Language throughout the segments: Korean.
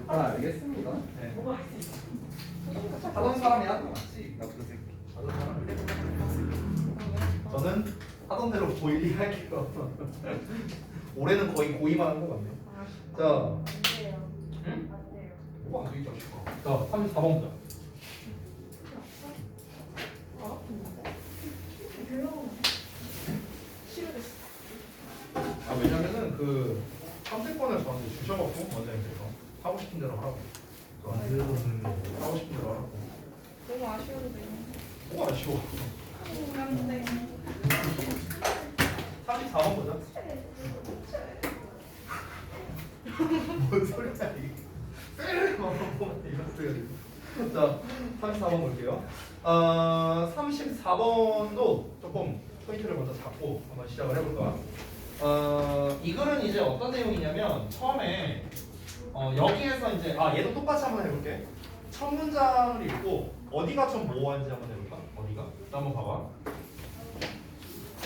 알겠습니다. 네. 하던 사람이 하는 거 맞지? 나쁜 새끼. 하던 사람. 저는 하던 대로 고1이 할게요. 올해는 거의 고2만 한 거 같네. 자, 응? 뭐가 안 되지 않을까? 자, 34번 보자. 아, 왜냐면은 그 선택권을 저한테 주셔갖고 원장님께서 하고 싶은 대로 하라고. 하고 싶은 대로 하라고. 너무 아쉬운데. 뭐가 아쉬워? 안돼. 34번 보자. 뭔 소리야 이게? 자, 34번 볼게요. 34번도 조금 포인트를 먼저 잡고 한번 시작을 해볼까? 이 글은 이제 어떤 내용이냐면 처음에 여기에서 이제 얘도 똑같이 한번 해볼게. 첫 문장을 읽고 어디가 좀 모호한지 한번 해볼까? 어디가? 또 한번 봐봐.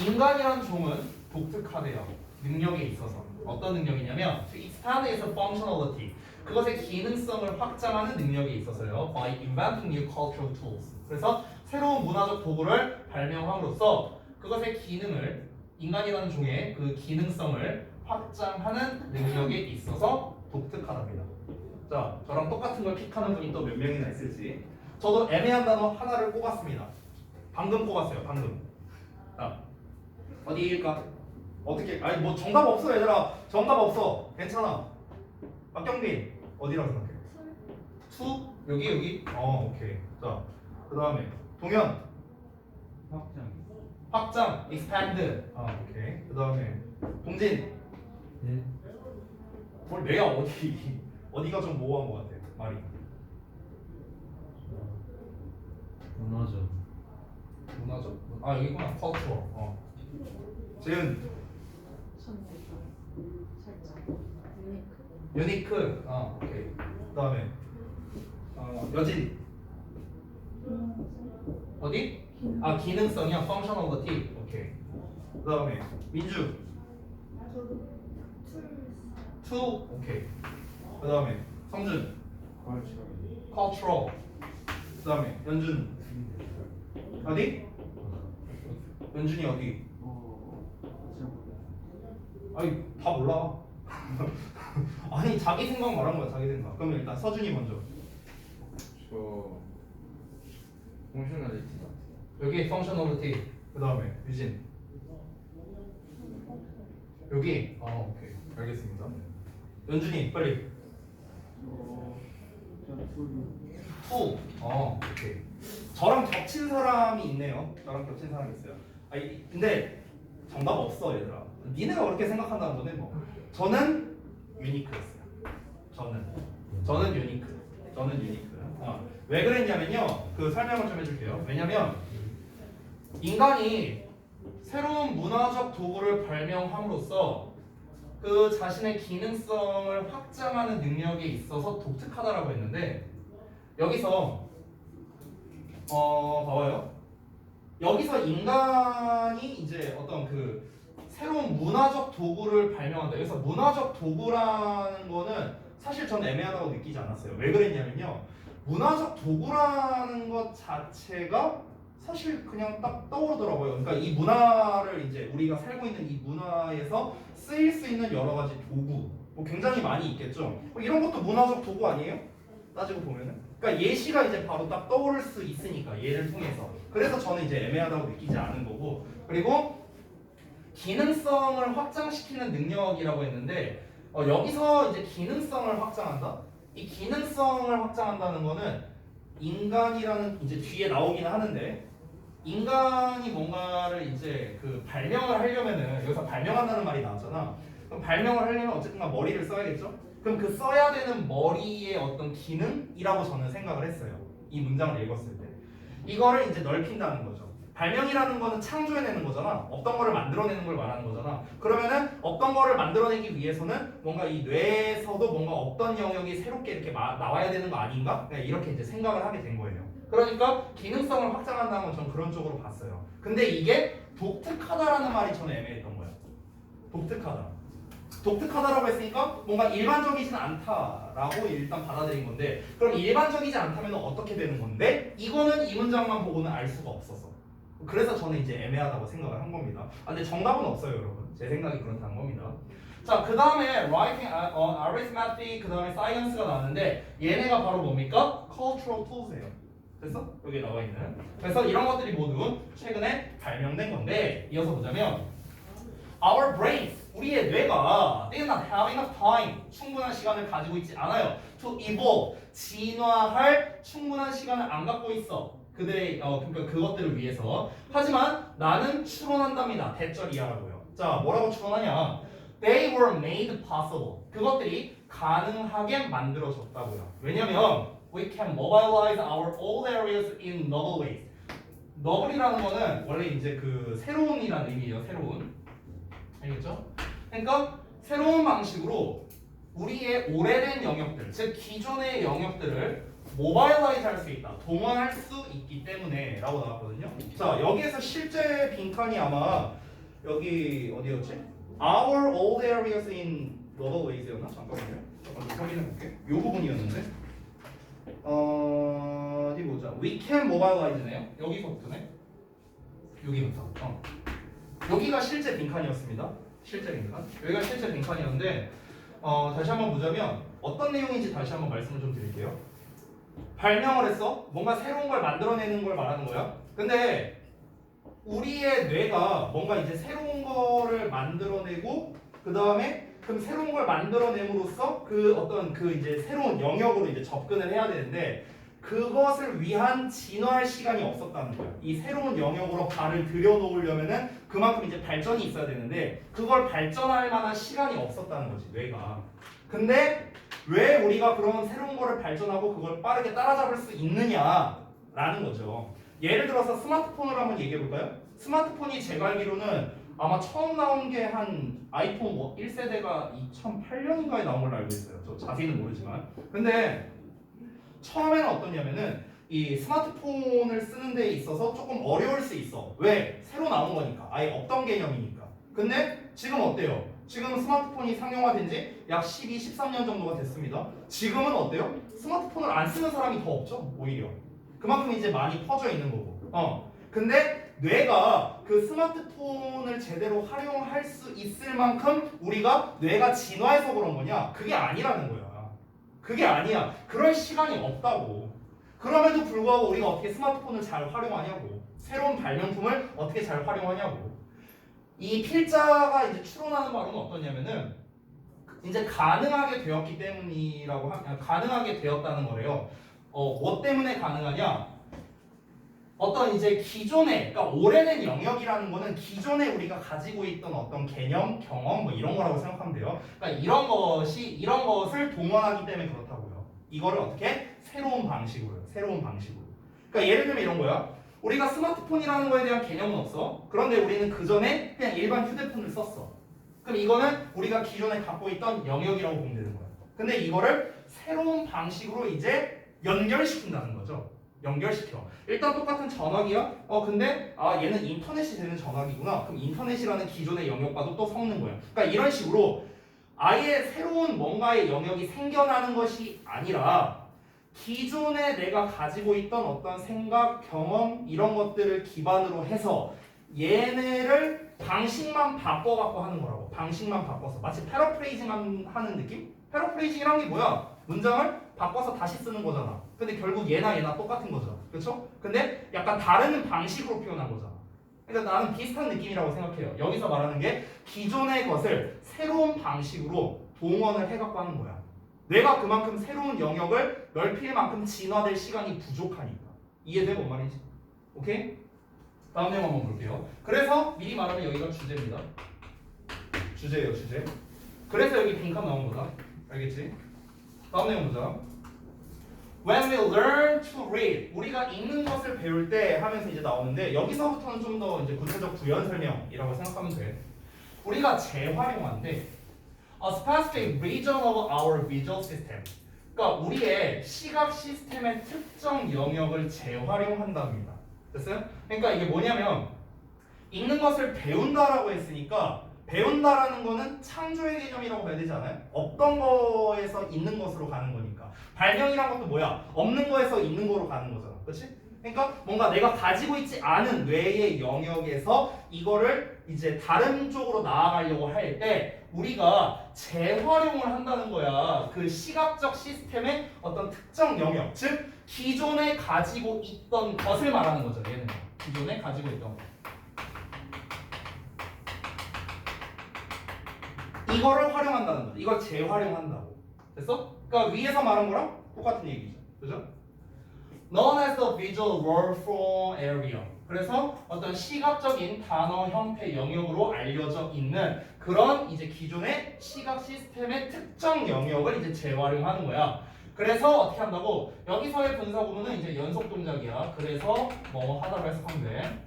인간이란 종은 독특하대요. 능력에 있어서. 어떤 능력이냐면 to expand its functionality. 그것의 기능성을 확장하는 능력이 있어서요. By inventing new cultural tools. 그래서 새로운 문화적 도구를 발명함으로써 그것의 기능을 인간이라는 종의 그 기능성을 확장하는 능력에 있어서 독특하답니다. 자, 저랑 똑같은 걸 픽하는 분이 또 몇 명이나 있을지. 저도 애매한 단어 하나를 꼽았습니다. 방금 꼽았어요. 방금. 자, 어디일까? 어떻게? 아니 뭐 정답 없어 얘들아. 정답 없어. 괜찮아. 박경빈 어디라고 생각해? 투? 여기? 오케이. 자, 그 다음에 동현 확장 expand. 오케이. 그 다음에 동진 뭘 내가 어디가 좀 모호한 것 같아 말이. 문화적. 여기구나. cultural. 재은 유니크. 오케이. 그 다음에 여진 어디? 기능성이야. functionality. 오케이. 그 다음에 민주 투. 오케이. 그 다음에 성준 cultural. 그 다음에 연준 어디? 연준이 어디? 아니 다 몰라. 아니 자기 생각 말한 거야. 자기 생각. 그러면 일단 서준이 먼저. 저 펑셔널리티 여기 functionality. 그 다음에 유진 여기. 오케이. 알겠습니다. 연준이 빨리. 투. 오케이. 저랑 겹친 사람이 있네요. 저랑 겹친 사람이 있어요. 근데 정답 없어 얘들아. 니네가 그렇게 생각한다는 거는 뭐. 저는 유니크였어요. 저는 유니크. 왜 그랬냐면요. 그 설명을 좀 해줄게요. 왜냐면 인간이 새로운 문화적 도구를 발명함으로써 그 자신의 기능성을 확장하는 능력에 있어서 독특하다라고 했는데 여기서 봐봐요. 여기서 인간이 이제 어떤 그 새로운 문화적 도구를 발명한다. 여기서 문화적 도구라는 거는 사실 저는 애매하다고 느끼지 않았어요. 왜 그랬냐면요. 문화적 도구라는 것 자체가 사실 그냥 딱 떠오르더라고요. 그러니까 이 문화를 이제 우리가 살고 있는 이 문화에서 쓰일 수 있는 여러 가지 도구 뭐 굉장히 많이 있겠죠. 이런 것도 문화적 도구 아니에요? 따지고 보면은. 그러니까 예시가 이제 바로 딱 떠오를 수 있으니까 얘를 통해서. 그래서 저는 이제 애매하다고 느끼지 않은 거고. 그리고 기능성을 확장시키는 능력이라고 했는데 여기서 이제 기능성을 확장한다. 이 기능성을 확장한다는 거는 인간이라는 이제 뒤에 나오기는 하는데 인간이 뭔가를 이제 그 발명을 하려면은 여기서 발명한다는 말이 나왔잖아. 그럼 발명을 하려면 어쨌든 머리를 써야겠죠? 그럼 그 써야 되는 머리의 어떤 기능이라고 저는 생각을 했어요. 이 문장을 읽었을 때. 이거를 이제 넓힌다는 거죠. 발명이라는 거는 창조해내는 거잖아. 없던 거를 만들어내는 걸 말하는 거잖아. 그러면은 없던 거를 만들어내기 위해서는 뭔가 이 뇌에서도 뭔가 없던 영역이 새롭게 이렇게 나와야 되는 거 아닌가? 네, 이렇게 이제 생각을 하게 된 거예요. 그러니까 기능성을 확장한다는 건 저는 그런 쪽으로 봤어요. 근데 이게 독특하다라는 말이 저는 애매했던 거예요. 독특하다. 독특하다라고 했으니까 뭔가 일반적이진 않다라고 일단 받아들인 건데 그럼 일반적이지 않다면 어떻게 되는 건데 이거는 이 문장만 보고는 알 수가 없었어. 그래서 저는 이제 애매하다고 생각을 한 겁니다. 근데 정답은 없어요, 여러분. 제 생각이 그렇다는 겁니다. 자, 그 다음에 writing, arithmetic, 그 다음에 science가 나왔는데 얘네가 바로 뭡니까? cultural tools예요. 됐어? 여기 나와 있는. 그래서 이런 것들이 모두 최근에 발명된 건데 이어서 보자면 our brains, 우리의 뇌가 they not have enough time, 충분한 시간을 가지고 있지 않아요. to evolve, 진화할 충분한 시간을 안 갖고 있어. 그러니까 그것들을 위해서. 하지만 나는 추론한답니다. 대절 이하라고요. 자, 뭐라고 추론하냐? They were made possible. 그것들이 가능하게 만들어졌다고요. 왜냐면 we can mobilize our old areas in novel ways. novel이라는 거는 원래 이제 그 새로운이라는 의미예요. 새로운. 알겠죠? 그러니까 새로운 방식으로 우리의 오래된 영역들, 즉 기존의 영역들을 모바일라이즈 할 수 있다. 동원할 수 있기 때문에 라고 나왔거든요. 자, 여기에서 실제 빈칸이 아마 여기 어디였지? Our old areas in novel ways였나? 잠깐만요. 잠깐 좀 확인해 볼게. 요 부분이었는데. 어디 보자. We can mobilize네요. 여기서부터네. 여기부터. 여기가 실제 빈칸이었습니다. 실제 빈칸. 여기가 실제 빈칸이었는데 다시 한번 보자면 어떤 내용인지 다시 한번 말씀을 좀 드릴게요. 발명을 했어. 뭔가 새로운 걸 만들어내는 걸 말하는 거야. 근데 우리의 뇌가 뭔가 이제 새로운 거를 만들어내고 그 다음에 그럼 새로운 걸 만들어냄으로써 그 어떤 그 이제 새로운 영역으로 이제 접근을 해야 되는데 그것을 위한 진화할 시간이 없었다는 거야. 이 새로운 영역으로 발을 들여놓으려면은 그만큼 이제 발전이 있어야 되는데 그걸 발전할 만한 시간이 없었다는 거지, 뇌가. 근데 왜 우리가 그런 새로운 거를 발전하고 그걸 빠르게 따라잡을 수 있느냐라는 거죠. 예를 들어서 스마트폰을 한번 얘기해 볼까요? 스마트폰이 제가 알기로는 아마 처음 나온 게 한 아이폰 1세대가 2008년인가에 나온 걸로 알고 있어요. 저 자세히는 모르지만. 근데 처음에는 어떠냐면은 이 스마트폰을 쓰는 데 있어서 조금 어려울 수 있어. 왜? 새로 나온 거니까. 아예 없던 개념이니까. 근데 지금 어때요? 지금 스마트폰이 상용화된 지 약 12, 13년 정도가 됐습니다. 지금은 어때요? 스마트폰을 안 쓰는 사람이 더 없죠, 오히려. 그만큼 이제 많이 퍼져 있는 거고. 근데 뇌가 그 스마트폰을 제대로 활용할 수 있을 만큼 우리가 뇌가 진화해서 그런 거냐? 그게 아니라는 거야. 그게 아니야. 그럴 시간이 없다고. 그럼에도 불구하고 우리가 어떻게 스마트폰을 잘 활용하냐고. 새로운 발명품을 어떻게 잘 활용하냐고. 이 필자가 이제 추론하는 바로는 어떠냐면은 이제 가능하게 되었기 때문이라고 가능하게 되었다는 거래요. 뭐 때문에 가능하냐? 어떤 이제 기존의, 그러니까 오래된 영역이라는 거는 기존에 우리가 가지고 있던 어떤 개념, 경험 뭐 이런 거라고 생각하면 돼요. 그러니까 이런 것을 동원하기 때문에 그렇다고요. 이거를 어떻게? 새로운 방식으로. 그러니까 예를 들면 이런 거야. 우리가 스마트폰이라는 거에 대한 개념은 없어. 그런데 우리는 그 전에 그냥 일반 휴대폰을 썼어. 그럼 이거는 우리가 기존에 갖고 있던 영역이라고 보면 되는 거야. 근데 이거를 새로운 방식으로 이제 연결시킨다는 거죠. 연결시켜. 일단 똑같은 전화기야. 근데 얘는 인터넷이 되는 전화기구나. 그럼 인터넷이라는 기존의 영역과도 또 섞는 거야. 그러니까 이런 식으로 아예 새로운 뭔가의 영역이 생겨나는 것이 아니라 기존에 내가 가지고 있던 어떤 생각, 경험 이런 것들을 기반으로 해서 얘네를 방식만 바꿔갖고 하는 거라고. 방식만 바꿔서. 마치 패러프레이징 하는 느낌? 패러프레이징이란 게 뭐야? 문장을 바꿔서 다시 쓰는 거잖아. 근데 결국 얘나 똑같은 거죠. 그렇죠? 근데 약간 다른 방식으로 표현한 거잖아. 그러니까 나는 비슷한 느낌이라고 생각해요. 여기서 말하는 게 기존의 것을 새로운 방식으로 동원을 해갖고 하는 거야. 내가 그만큼 새로운 영역을 넓힐 만큼 진화될 시간이 부족하니까. 이해돼? 뭔 말인지? 오케이? 다음 내용 한번 볼게요. 그래서 미리 말하면 여기가 주제입니다. 주제예요, 주제. 그래서 여기 빈칸 나온 거다. 알겠지? 다음 내용 보자. When we learn to read, 우리가 읽는 것을 배울 때 하면서 이제 나오는데 여기서부터는 좀 더 이제 구체적 구현 설명이라고 생각하면 돼. 우리가 재활용한대. A specific region of our visual system. 그러니까 우리의 시각 시스템의 특정 영역을 재활용한답니다. 됐어요? 그러니까 이게 뭐냐면 읽는 것을 배운다라고 했으니까 배운다라는 거는 창조의 개념이라고 봐야 되지 않아요? 없던 거에서 있는 것으로 가는 거니까. 발명이란 것도 뭐야? 없는 거에서 있는 거로 가는 거잖아. 그렇지? 그러니까 뭔가 내가 가지고 있지 않은 뇌의 영역에서 이거를 이제 다른 쪽으로 나아가려고 할 때 우리가 재활용을 한다는 거야. 그 시각적 시스템의 어떤 특정 영역, 즉 기존에 가지고 있던 것을 말하는 거죠. 얘는 기존에 가지고 있던 것. 이거를 활용한다는 거죠. 이걸 재활용한다고. 됐어? 그러니까 위에서 말한 거랑 똑같은 얘기죠. 그죠? Known as the visual word form area. 그래서 어떤 시각적인 단어 형태 영역으로 알려져 있는 그런 이제 기존의 시각 시스템의 특정 영역을 이제 재활용하는 거야. 그래서 어떻게 한다고? 여기서의 분사 구문은 이제 연속 동작이야. 그래서 뭐 하다고 해석하면 돼.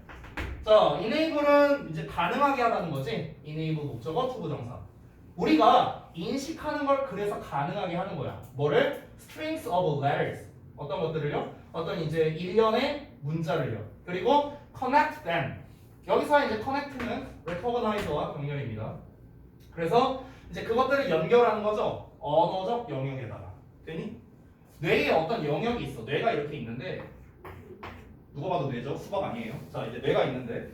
자, enable은 이제 가능하게 하다는 거지. enable 목적어 투부정사. 우리가 인식하는 걸 그래서 가능하게 하는 거야. 뭐를? strings of letters. 어떤 것들을요? 어떤 이제 일련의 문자를요. 그리고 connect them. 여기서 이제 connect는 recognize와 병렬입니다. 그래서 이제 그것들을 연결하는 거죠. 언어적 영역에다가. 되니? 뇌에 어떤 영역이 있어. 뇌가 이렇게 있는데 누가 봐도 뇌죠. 수박 아니에요. 자, 이제 뇌가 있는데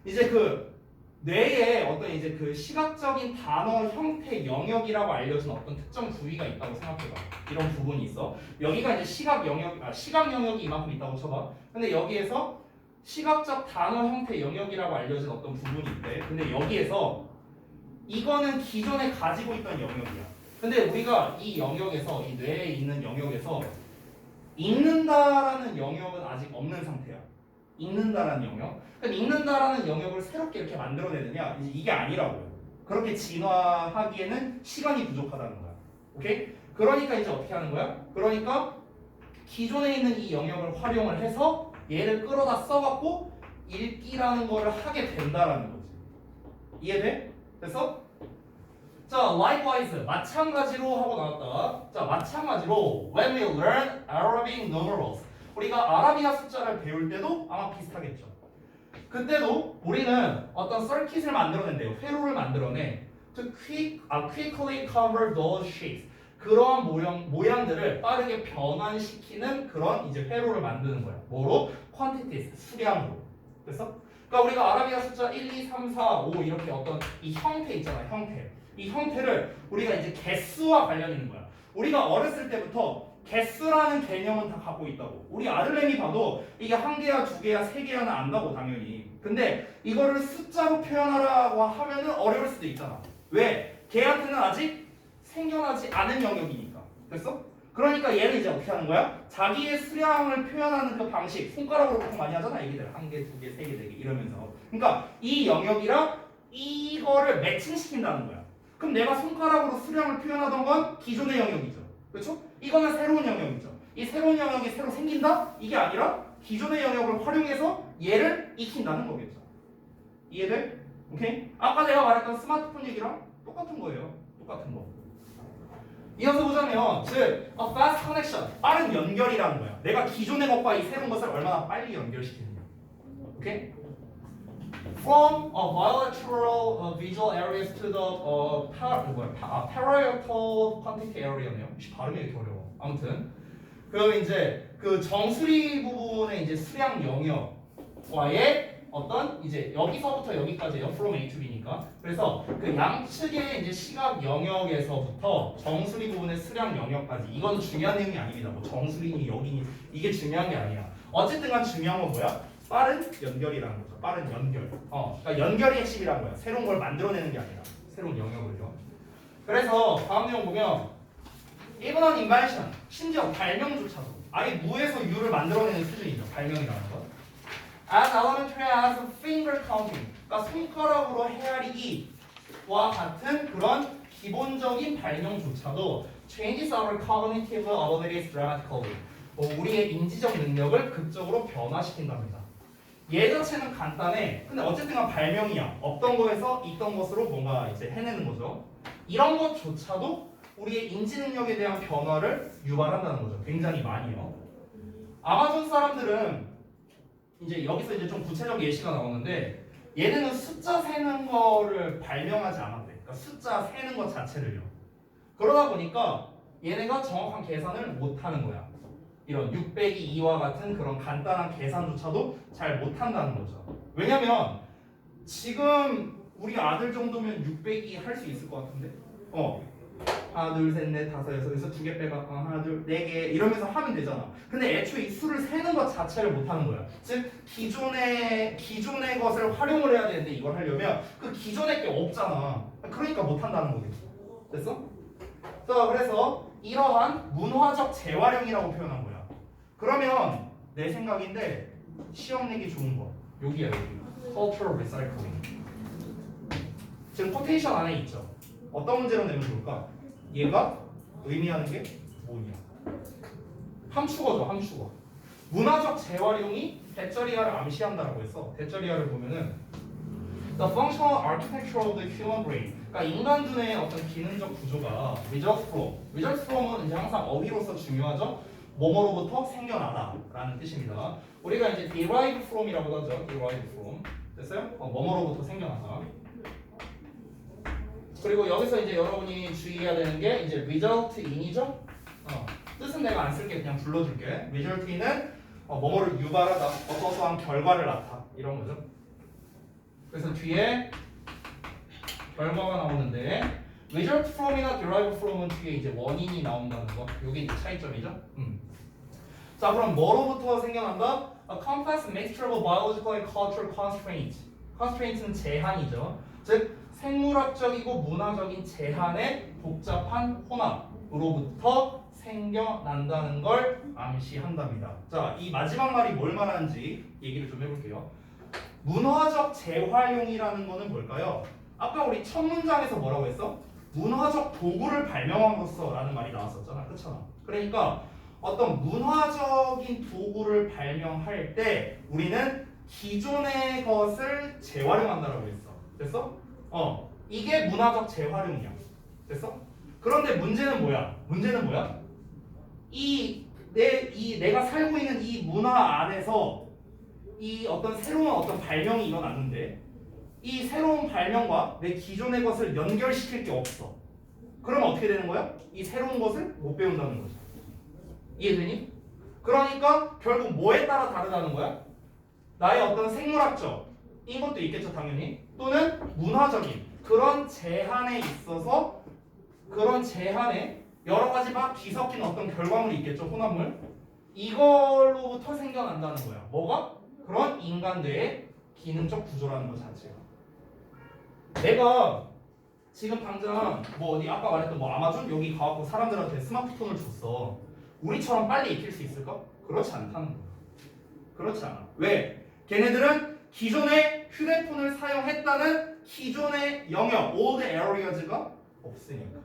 이제 그 뇌에 어떤 이제 그 시각적인 단어 형태 영역이라고 알려진 어떤 특정 부위가 있다고 생각해봐. 이런 부분이 있어. 여기가 이제 시각 영역이 이만큼 있다고 쳐봐. 근데 여기에서 시각적 단어 형태 영역이라고 알려진 어떤 부분이 있대. 근데 여기에서 이거는 기존에 가지고 있던 영역이야. 근데 우리가 이 영역에서 이 뇌에 있는 영역에서 읽는다라는 영역은 아직 없는 상태야. 읽는다라는 영역. 그럼 읽는다라는 영역을 새롭게 이렇게 만들어내느냐? 이게 아니라고요. 그렇게 진화하기에는 시간이 부족하다는 거야. 오케이? 그러니까 이제 어떻게 하는 거야? 그러니까 기존에 있는 이 영역을 활용을 해서 얘를 끌어다 써갖고 읽기라는 거를 하게 된다라는 거지. 이해돼? 됐어? 자, likewise 마찬가지로 하고 나왔다. 자, 마찬가지로 when we learn Arabic numerals 우리가 아라비아 숫자를 배울 때도 아마 비슷하겠죠. 그때도 우리는 어떤 서킷을 만들어낸대요. 회로를 만들어내. To quickly cover those sheets. 그러한 모양들을 빠르게 변환시키는 그런 이제 회로를 만드는 거야. 뭐로? quantities, 수량으로. 됐어? 그러니까 우리가 아라비아 숫자 1, 2, 3, 4, 5 이렇게 어떤 이 형태 있잖아. 형태. 이 형태를 우리가 이제 개수와 관련 있는 거야. 우리가 어렸을 때부터 개수라는 개념은 다 갖고 있다고. 우리 아들내미 봐도 이게 한 개야, 두 개야, 세 개야는 안다고 당연히. 근데 이거를 숫자로 표현하라고 하면은 어려울 수도 있잖아. 왜? 걔한테는 아직 생겨나지 않은 영역이니까. 됐어? 그러니까 얘는 이제 어떻게 하는 거야? 자기의 수량을 표현하는 그 방식, 손가락으로 보통 많이 하잖아, 애기들. 한 개, 두 개, 세 개, 네 개 이러면서. 그러니까 이 영역이랑 이거를 매칭시킨다는 거야. 그럼 내가 손가락으로 수량을 표현하던 건 기존의 영역이죠. 그렇죠? 이거는 새로운 영역이죠. 이 새로운 영역이 새로 생긴다? 이게 아니라 기존의 영역을 활용해서 얘를 익힌다는 거겠죠. 이해돼? 오케이? 아까 내가 말했던 스마트폰 얘기랑 똑같은 거예요. 똑같은 거. 이어서 보자면 즉 a fast connection 빠른 연결이라는 거야. 내가 기존의 것과 이 새로운 것을 얼마나 빨리 연결시키느냐. 오케이? From bilateral visual areas to the parietal quantity area네요. 발음이 이렇게 어려워. 아무튼 그 이제 그 정수리 부분의 이제 수량 영역과의 어떤 이제 여기서부터 여기까지예요. From A to B니까. 그래서 그 양측의 이제 시각 영역에서부터 정수리 부분의 수량 영역까지. 이건 중요한 내용이 아닙니다. 뭐 정수리니 여기니 이게 중요한 게 아니야. 어쨌든간 중요한 건 뭐야? 빠른 연결이라는 거죠. 빠른 연결. 그러니까 연결이 핵심이라는 거야. 새로운 걸 만들어내는 게 아니라 새로운 영역을요. 그래서 다음 내용 보면 even an invention, 심지어 발명조차도 아예 무에서 유를 만들어내는 수준이죠. 발명이라는 거. As elementary as finger counting, 그러니까 손가락으로 헤아리기와 같은 그런 기본적인 발명조차도 changes our cognitive abilities dramatically. 우리의 인지적 능력을 극적으로 변화시킨답니다. 얘 자체는 간단해. 근데 어쨌든 간 발명이야. 없던 거에서 있던 것으로 뭔가 이제 해내는 거죠. 이런 것조차도 우리의 인지 능력에 대한 변화를 유발한다는 거죠. 굉장히 많이요. 아마존 사람들은 이제 여기서 이제 좀 구체적 예시가 나오는데 얘네는 숫자 세는 거를 발명하지 않았대. 그러니까 숫자 세는 것 자체를요. 그러다 보니까 얘네가 정확한 계산을 못 하는 거야. 이런 6 빼기 2와 같은 그런 간단한 계산조차도 잘 못한다는 거죠. 왜냐면 지금 우리 아들 정도면 6 빼기 할 수 있을 것 같은데? 하나 둘셋넷 다섯 여섯 여기서 2개 빼가 하나 둘 4개 이러면서 하면 되잖아. 근데 애초에 이 수를 세는 것 자체를 못하는 거야. 즉 기존의 것을 활용을 해야 되는데 이걸 하려면 그 기존의 게 없잖아. 그러니까 못한다는 거겠지. 됐어? 자, 그래서 이러한 문화적 재활용이라고 표현한 거야. 그러면 내 생각인데 시험 내기 좋은 거 여기야 여기. Cultural Recycling. 지금 코테이션 안에 있죠. 어떤 문제로 내면 좋을까? 얘가 의미하는 게 뭐냐? 함축어죠, 함축어. 문화적 재활용이 대절이하를 암시한다라고 했어. 대절이하를 보면은 The functional architecture of the human brain. 그러니까 인간 두뇌의 어떤 기능적 구조가 result from. result from은 이제 항상 어휘로서 중요하죠. 뭐뭐로부터 생겨나다라는 뜻입니다. 우리가 이제 derive from이라고 하죠. derive from. 됐어요? 뭐뭐로부터 생겨나다. 그리고 여기서 이제 여러분이 주의해야 되는 게 이제 result in이죠. 뜻은 내가 안 쓸게 그냥 불러줄게. result in은 뭐뭐를 유발하다, 어떠한 결과를 낳다 이런 거죠. 그래서 뒤에 결과가 나오는데 result from이나 derive from은 뒤에 이제 원인이 나온다는 거. 이게 이제 차이점이죠. 자, 그럼 뭐로부터 생겨난다? A complex mixture of biological and cultural constraints. constraints는 제한이죠. 즉 생물학적이고 문화적인 제한의 복잡한 혼합으로부터 생겨난다는 걸 암시한답니다. 자, 이 마지막 말이 뭘 말하는지 얘기를 좀 해볼게요. 문화적 재활용이라는 거는 뭘까요? 아까 우리 첫 문장에서 뭐라고 했어? 문화적 도구를 발명함으로써 라는 말이 나왔었잖아. 그렇잖아. 그러니까 어떤 문화적인 도구를 발명할 때 우리는 기존의 것을 재활용한다라고 했어. 됐어? 이게 문화적 재활용이야. 됐어? 그런데 문제는 뭐야? 내가 살고 있는 이 문화 안에서 이 어떤 새로운 어떤 발명이 일어났는데 이 새로운 발명과 내 기존의 것을 연결시킬 게 없어. 그럼 어떻게 되는 거야? 이 새로운 것을 못 배운다는 거죠. 이해되니? 그러니까 결국 뭐에 따라 다르다는 거야? 나의 어떤 생물학적 이것도 있겠죠 당연히. 또는 문화적인 그런 제한에 있어서 그런 제한에 여러 가지 막 뒤섞인 어떤 결과물이 있겠죠. 혼합물. 이걸로부터 생겨난다는 거야. 뭐가? 그런 인간대의 기능적 구조라는 것 자체가. 내가 지금 당장 뭐 어디 아까 말했던 뭐 아마존 여기 가갖고 사람들한테 스마트폰을 줬어. 우리처럼 빨리 익힐 수 있을까? 그렇지 않다는 거야. 그렇지 않아. 왜? 걔네들은 기존의 휴대폰을 사용했다는 기존의 영역, old areas가 없으니까.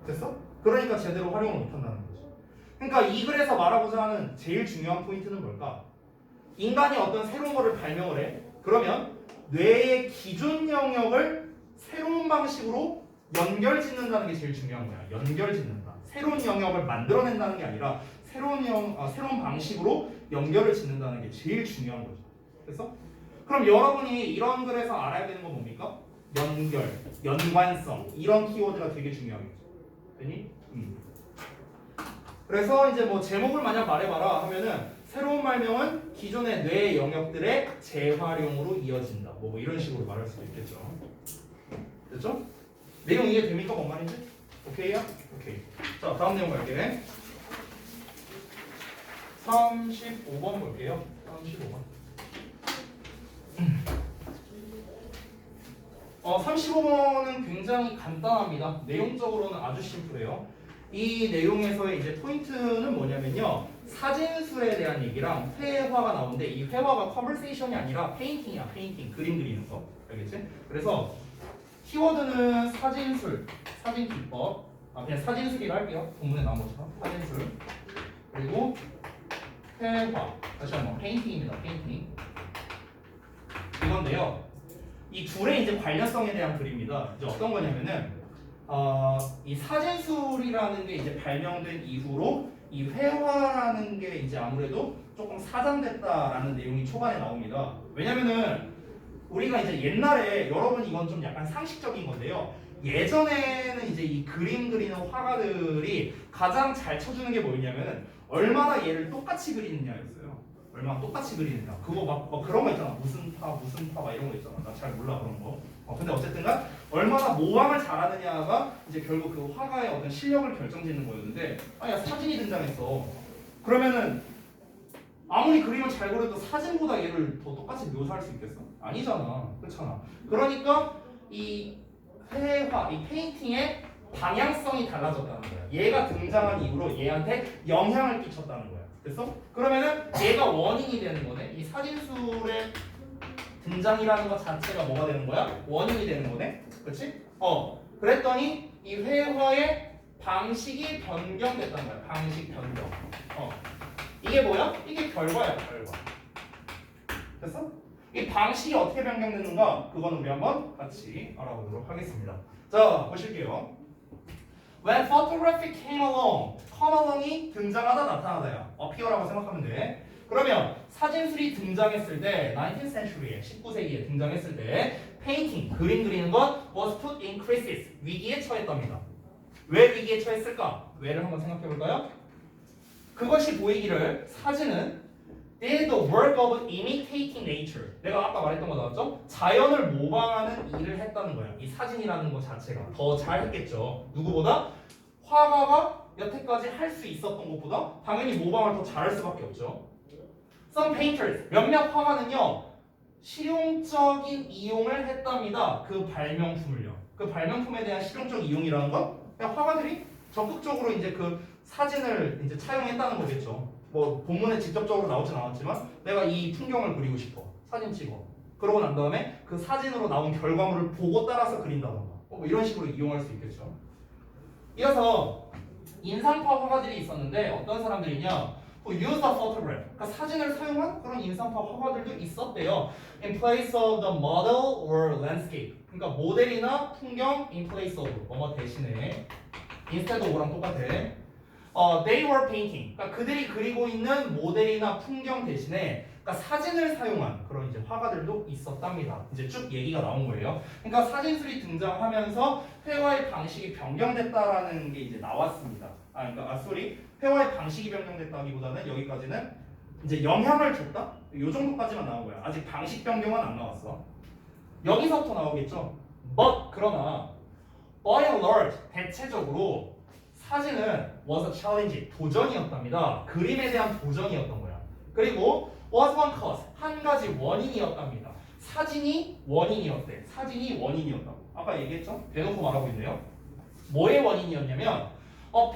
됐어? 그러니까 제대로 활용을 못한다는 거지. 그러니까 이 글에서 말하고자 하는 제일 중요한 포인트는 뭘까? 인간이 어떤 새로운 거를 발명을 해. 그러면 뇌의 기존 영역을 새로운 방식으로 연결짓는다는 게 제일 중요한 거야. 연결짓는다. 새로운 영역을 만들어낸다는 게 아니라 새로운 방식으로 연결을 짓는다는 게 제일 중요한 거죠. 그래서 그럼 여러분이 이런 글에서 알아야 되는 건 뭡니까? 연결, 연관성 이런 키워드가 되게 중요하겠죠. 되니? 그래서 이제 뭐 제목을 만약 말해봐라 하면은 새로운 발명은 기존의 뇌 영역들의 재활용으로 이어진다. 뭐 이런 식으로 말할 수도 있겠죠. 됐죠? 내용 이해됩니까? 뭔 말인지? 오케이야? 오케이. 자, 다음 내용 갈게. 35번 볼게요. 35번. 35번은 굉장히 간단합니다. 내용적으로는 아주 심플해요. 이 내용에서의 이제 포인트는 뭐냐면요. 사진수에 대한 얘기랑 회화가 나오는데 이 회화가 컨버세이션이 아니라 페인팅이야. 페인팅. 그림 그리는 거. 알겠지? 그래서 키워드는 사진술, 사진 기법. 그냥 사진술이라 할게요. 본문에 나온 것처럼 사진술. 그리고 회화. 다시 한번 페인팅입니다. 페인팅. 이건데요. 이 둘의 이제 관련성에 대한 글입니다. 이제 어떤 거냐면은 이 사진술이라는 게 이제 발명된 이후로 이 회화라는 게 이제 아무래도 조금 사장됐다라는 내용이 초반에 나옵니다. 왜냐면은 우리가 이제 옛날에 여러분 이건 좀 약간 상식적인 건데요. 예전에는 이제 이 그림 그리는 화가들이 가장 잘 쳐주는 게 뭐였냐면은 얼마나 얘를 똑같이 그리느냐였어요. 얼마나 똑같이 그리느냐. 그거 막 그런 거 있잖아. 무슨 파 막 이런 거 있잖아. 나 잘 몰라 그런 거. 근데 어쨌든간 얼마나 모방을 잘하느냐가 이제 결국 그 화가의 어떤 실력을 결정짓는 거였는데 아야 사진이 등장했어. 그러면은 아무리 그림을 잘 그려도 사진보다 얘를 더 똑같이 묘사할 수 있겠어? 아니잖아. 그렇잖아. 그러니까 이 회화, 이 페인팅의 방향성이 달라졌다는 거야. 얘가 등장한 이후로 얘한테 영향을 끼쳤다는 거야. 됐어? 그러면은 얘가 원인이 되는 거네. 이 사진술의 등장이라는 것 자체가 뭐가 되는 거야? 원인이 되는 거네. 그렇지? 그랬더니 이 회화의 방식이 변경됐다는 거야. 방식 변경. 이게 뭐야? 이게 결과야, 결과. 됐어? 이 방식이 어떻게 변경됐는가? 그거는 우리 한번 같이 알아보도록 하겠습니다. 자, 보실게요. When photography came along이 등장하다 나타나다야. appear라고 생각하면 돼. 그러면 사진술이 등장했을 때 19th century에 19세기에 등장했을 때 painting, 그림 그리는 것 was put in crisis, 위기에 처했답니다. 왜 위기에 처했을까? 왜를 한번 생각해 볼까요? 그것이 보이기를 사진은 did the work of imitating nature. 내가 아까 말했던 거 나왔죠? 자연을 모방하는 일을 했다는 거야. 이 사진이라는 것 자체가 더 잘했겠죠. 누구보다? 화가가 여태까지 할 수 있었던 것보다 당연히 모방을 더 잘할 수밖에 없죠. Some painters, 몇몇 화가는요 실용적인 이용을 했답니다. 그 발명품을요. 그 발명품에 대한 실용적 이용이라는 건 그냥 화가들이 적극적으로 이제 그 사진을 이제 차용했다는 거겠죠. 뭐 본문에 직접적으로 나오진 않았지만 내가 이 풍경을 그리고 싶어. 사진 찍어. 그러고 난 다음에 그 사진으로 나온 결과물을 보고 따라서 그린다던가. 뭐 이런 식으로 이용할 수 있겠죠. 이어서 인상파 화가들이 있었는데 어떤 사람들이냐? Who used a photograph. 그러니까 사진을 사용한 그런 인상파 화가들도 있었대요. In place of the model or landscape. 그러니까 모델이나 풍경 in place of 뭐뭐 대신에 instead of랑 똑같아. They were painting. 그러니까 그들이 그리고 있는 모델이나 풍경 대신에 그러니까 사진을 사용한 그런 이제 화가들도 있었답니다. 이제 쭉 얘기가 나온 거예요. 그러니까 사진술이 등장하면서 회화의 방식이 변경됐다라는 게 이제 나왔습니다. 회화의 방식이 변경됐다기보다는 여기까지는 이제 영향을 줬다? 요 정도까지만 나온 거야. 아직 방식 변경은 안 나왔어. 여기서부터 나오겠죠. 그러나 by and large 대체적으로 사진은 was a challenge, 도전이었답니다. 그림에 대한 도전이었던 거야. 그리고 was one cause, 한 가지 원인이었답니다. 사진이 원인이었대. 사진이 원인이었다고. 아까 얘기했죠? 대놓고 말하고 있네요. 뭐의 원인이었냐면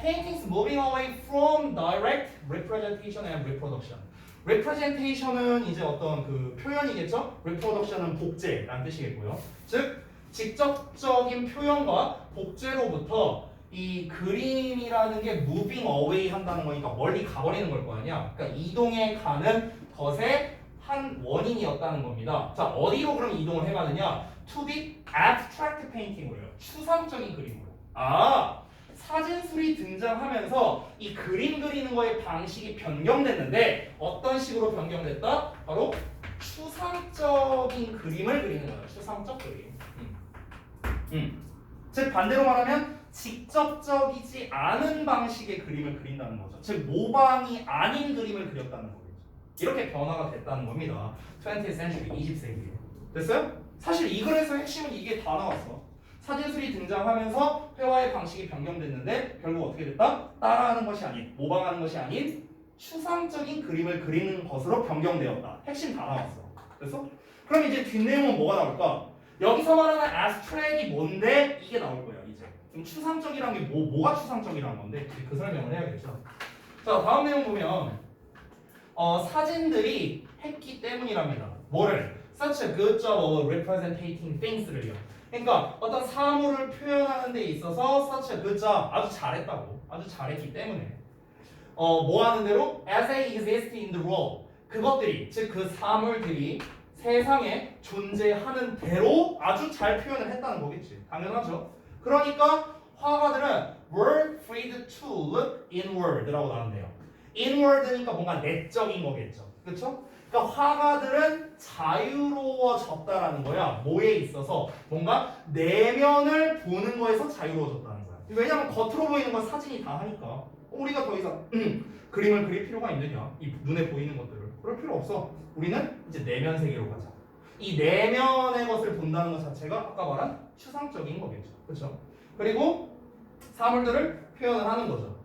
paintings moving away from direct representation and reproduction. representation은 이제 어떤 그 표현이겠죠? reproduction은 복제라는 뜻이겠고요. 즉 직접적인 표현과 복제로부터 이 그림이라는 게 moving away 한다는 거니까 멀리 가버리는 걸 거 아니야. 그러니까 이동해 가는 것의 한 원인이었다는 겁니다. 자, 어디로 그럼 이동을 해가느냐? To the abstract painting으로요. 추상적인 그림으로. 사진술이 등장하면서 이 그림 그리는 거의 방식이 변경됐는데 어떤 식으로 변경됐다? 바로 추상적인 그림을 그리는 거예요. 추상적 그림. 즉 반대로 말하면 직접적이지 않은 방식의 그림을 그린다는 거죠. 즉 모방이 아닌 그림을 그렸다는 거겠죠. 이렇게 변화가 됐다는 겁니다. 20th century, 20세기에. 됐어요? 사실 이 글에서 핵심은 이게 다 나왔어. 사진술이 등장하면서 회화의 방식이 변경됐는데 결국 어떻게 됐다? 따라하는 것이 아닌, 모방하는 것이 아닌 추상적인 그림을 그리는 것으로 변경되었다. 핵심 다 나왔어. 됐어? 그럼 이제 뒷내용은 뭐가 나올까? 여기서 말하는 abstract이 뭔데? 이게 나올 거야 이제. 그럼 추상적이란 게 뭐가 추상적이라는 건데 그 설명을 해야겠죠. 자, 다음 내용 보면 사진들이 했기 때문이랍니다. 뭐를? Such a good job of representing things를요. 그러니까 어떤 사물을 표현하는 데 있어서 such a good job, 아주 잘했다고, 아주 잘했기 때문에 뭐 하는 대로 as they exist in the world, 그것들이 즉 그 사물들이 세상에 존재하는 대로 아주 잘 표현을 했다는 거겠지. 당연하죠. 그러니까 화가들은 were freed to look inward라고 나왔네요. inward니까 뭔가 내적인 거겠죠. 그렇죠? 그러니까 화가들은 자유로워졌다라는 거야. 뭐에 있어서 뭔가 내면을 보는 거에서 자유로워졌다는 거야. 왜냐면 겉으로 보이는 건 사진이 다 하니까 우리가 더 이상 그림을 그릴 필요가 있느냐? 이 눈에 보이는 것들을 그럴 필요 없어. 우리는 이제 내면 세계로 가자. 이 내면의 것을 본다는 것 자체가 아까 말한 추상적인 거겠죠. 그렇죠? 그리고 사물들을 표현을 하는 거죠.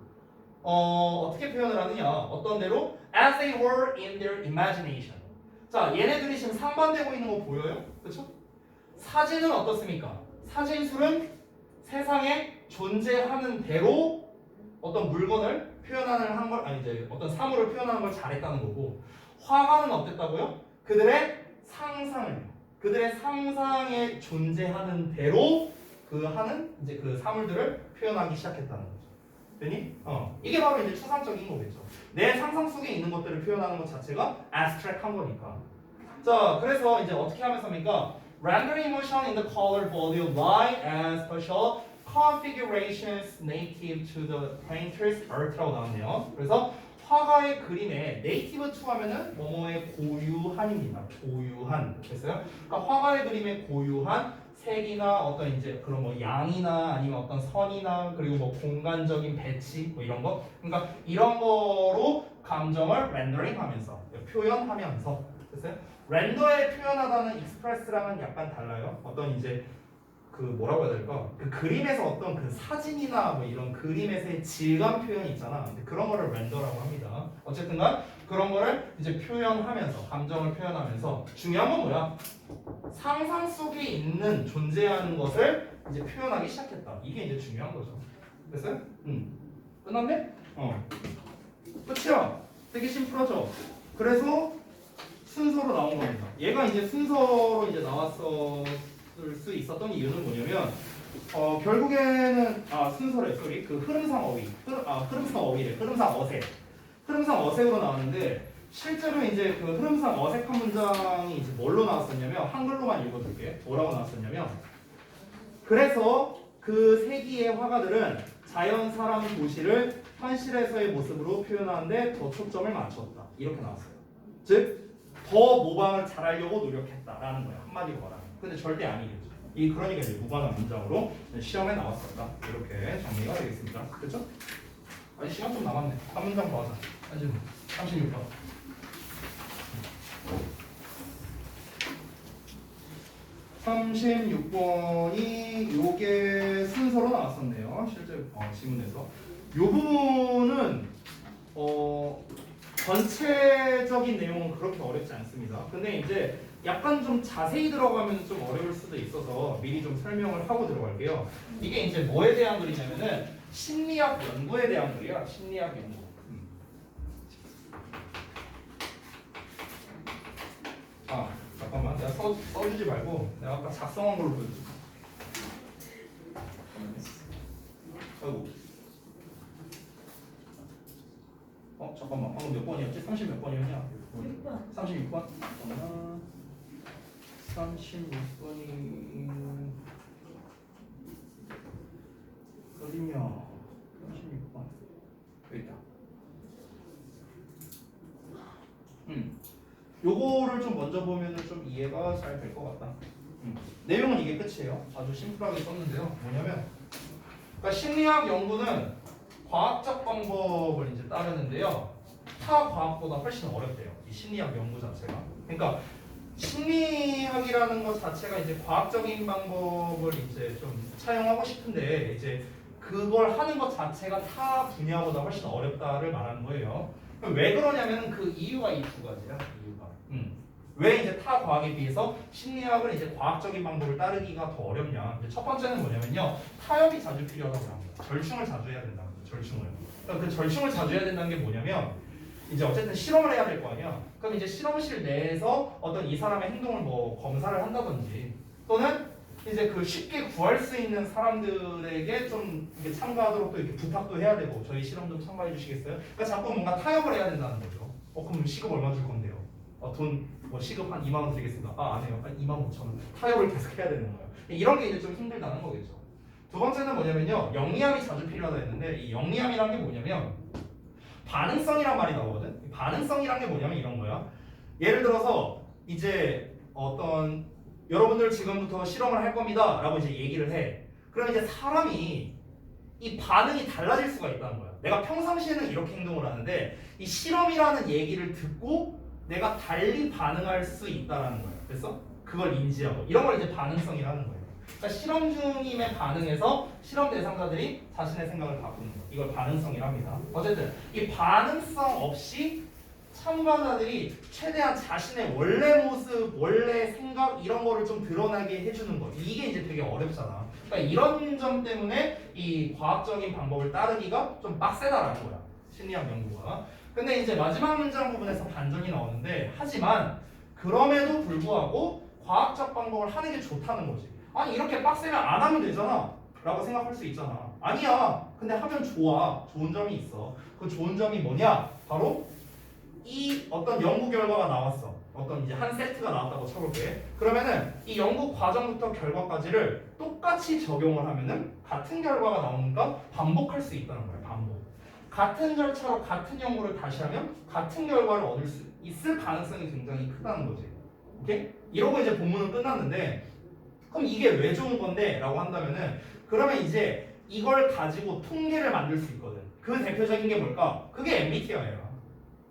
어떻게 표현을 하느냐? 어떤 대로 as they were in their imagination. 자, 얘네들이 지금 상반되고 있는 거 보여요? 그렇죠? 사진은 어떻습니까? 사진술은 세상에 존재하는 대로 어떤 물건을 표현하는 한 걸, 아니 이제 어떤 사물을 표현하는 걸 잘했다는 거고, 화가는 어땠다고요? 그들의 그들의 상상에 존재하는 대로 그 하는 이제 그 사물들을 표현하기 시작했다는 거죠. 되니? 이게 바로 이제 추상적인 거겠죠. 내 상상 속에 있는 것들을 표현하는 것 자체가 abstract한 거니까. 자, 그래서 이제 어떻게 하면서입니까? Rendering motion in the color body of light and special configurations native to the painter's art라고 나왔네요. 그래서 화가의 그림에 native to 하면은 뭐뭐의 고유한입니다. 고유한. 됐어요? 그러니까 화가의 그림에 고유한 색이나 어떤 이제 그런 뭐 양이나 아니면 어떤 선이나 그리고 뭐 공간적인 배치 뭐 이런 거. 그러니까 이런 거로 감정을 렌더링 하면서 표현하면서. 됐어요? 렌더에 표현하다는 익스프레스랑은 약간 달라요. 어떤 이제 그 뭐라고 해야 될까? 그 그림에서 어떤 그 사진이나 뭐 이런 그림에서의 질감 표현이 있잖아. 근데 그런 거를 렌더라고 합니다. 어쨌든간 그런 거를 이제 표현하면서 감정을 표현하면서 중요한 건 뭐야? 상상 속에 있는 존재하는 것을 이제 표현하기 시작했다. 이게 이제 중요한 거죠. 됐어요? 끝났네? 끝이야. 되게 심플하죠. 그래서 순서로 나온 겁니다. 얘가 이제 순서로 이제 나왔을 수 있었던 이유는 뭐냐면 결국에는 순서래. 소리 그 흐름상 어색으로 나왔는데 실제로 이제 그 흐름상 어색한 문장이 이제 뭘로 나왔었냐면 한글로만 읽어줄게. 뭐라고 나왔었냐면 그래서 그 세기의 화가들은 자연, 사람, 도시를 현실에서의 모습으로 표현하는데 더 초점을 맞췄다. 이렇게 나왔어요. 즉 더 모방을 잘하려고 노력했다라는 거야. 한마디로 말하면. 근데 절대 아니겠죠. 그러니까 이제 무관한 문장으로 시험에 나왔었다. 이렇게 정리가 되겠습니다. 그렇죠? 아니 시간 좀 남았네. 한 문장 더 하자. 아직 36번. 36번이 요게 순서로 나왔었네요. 실제 지문에서. 요 부분은 전체적인 내용은 그렇게 어렵지 않습니다. 근데 이제 약간 좀 자세히 들어가면 좀 어려울 수도 있어서 미리 좀 설명을 하고 들어갈게요. 이게 이제 뭐에 대한 글이냐면은 심리학 연구에 대한 글이야. 심리학 연구. 잠깐만. 내가 써주지 말고 내가 아까 작성한 걸로 보여줄게. 아이고. 잠깐만. 방금 몇 번이었지? 30 몇 번이었냐? 6번. 36번? 잠깐만. 36번이 어디냐? 36번. 여기 있다. 요거를 좀 먼저 보면은 좀 이해가 잘 될 것 같다. 내용은 이게 끝이에요. 아주 심플하게 썼는데요. 뭐냐면, 그러니까 심리학 연구는 과학적 방법을 이제 따르는데요. 타 과학보다 훨씬 어렵대요. 이 심리학 연구 자체가. 그러니까 심리학이라는 것 자체가 이제 과학적인 방법을 이제 좀 차용하고 싶은데 이제 그걸 하는 것 자체가 타 분야보다 훨씬 어렵다를 말하는 거예요. 그럼 왜 그러냐면은 그 이유가 이 두 가지야. 이유가. 왜 이제 타 과학에 비해서 심리학을 이제 과학적인 방법을 따르기가 더 어렵냐? 이제 첫 번째는 뭐냐면요. 타협이 자주 필요하다고 합니다. 절충을 자주 해야 된다는 거죠. 절충을. 그러니까 그 절충을 자주 해야 된다는 게 뭐냐면 이제 어쨌든 실험을 해야 될 거 아니야. 그럼 이제 실험실 내에서 어떤 이 사람의 행동을 뭐 검사를 한다든지 또는 이제 그 쉽게 구할 수 있는 사람들에게 좀 이게 참가하도록 또 이렇게 부탁도 해야 되고 저희 실험 좀 참가해 주시겠어요? 그러니까 자꾸 뭔가 타협을 해야 된다는 거죠. 그럼 시급 얼마 줄 건데요? 돈 뭐 시급 한 2만 원 드리겠습니다. 안 해요. 한 2만 5천 원. 타협을 계속 해야 되는 거예요. 이런 게 이제 좀 힘들다는 거겠죠. 두 번째는 뭐냐면요. 영리함이 자주 필요하다 했는데 이 영리함이란 게 뭐냐면 반응성이란 말이 나오거든. 반응성이란 게 뭐냐면 이런 거야. 예를 들어서 이제 어떤 여러분들 지금부터 실험을 할 겁니다 라고 이제 얘기를 해. 그럼 이제 사람이 이 반응이 달라질 수가 있다는 거야. 내가 평상시에는 이렇게 행동을 하는데 이 실험이라는 얘기를 듣고 내가 달리 반응할 수 있다라는 거야. 됐어? 그걸 인지하고 이런 걸 이제 반응성이라는 거예요. 그러니까 실험 중임에 반응해서 실험 대상자들이 자신의 생각을 바꾸는 거. 이걸 반응성이랍니다. 어쨌든 이 반응성 없이 참가자들이 최대한 자신의 원래 모습, 원래 생각 이런 거를 좀 드러나게 해주는 거. 이게 이제 되게 어렵잖아. 그러니까 이런 점 때문에 이 과학적인 방법을 따르기가 좀 빡세다라는 거야. 심리학 연구가. 근데 이제 마지막 문장 부분에서 반전이 나오는데 하지만 그럼에도 불구하고 과학적 방법을 하는 게 좋다는 거지. 아니 이렇게 빡세면 안 하면 되잖아 라고 생각할 수 있잖아. 아니야. 근데 하면 좋아. 좋은 점이 있어. 그 좋은 점이 뭐냐? 바로 이 어떤 연구 결과가 나왔어. 어떤 이제 한 세트가 나왔다고 쳐볼게. 그러면은 이 연구 과정부터 결과까지를 똑같이 적용을 하면은 같은 결과가 나오니까 반복할 수 있다는 거야. 반복. 같은 절차로 같은 연구를 다시 하면 같은 결과를 얻을 수 있을 가능성이 굉장히 크다는 거지. 오케이? 이러고 이제 본문은 끝났는데 그럼 이게 왜 좋은 건데? 라고 한다면은 그러면 이제 이걸 가지고 통계를 만들 수 있거든. 그 대표적인 게 뭘까? 그게 MBTI야.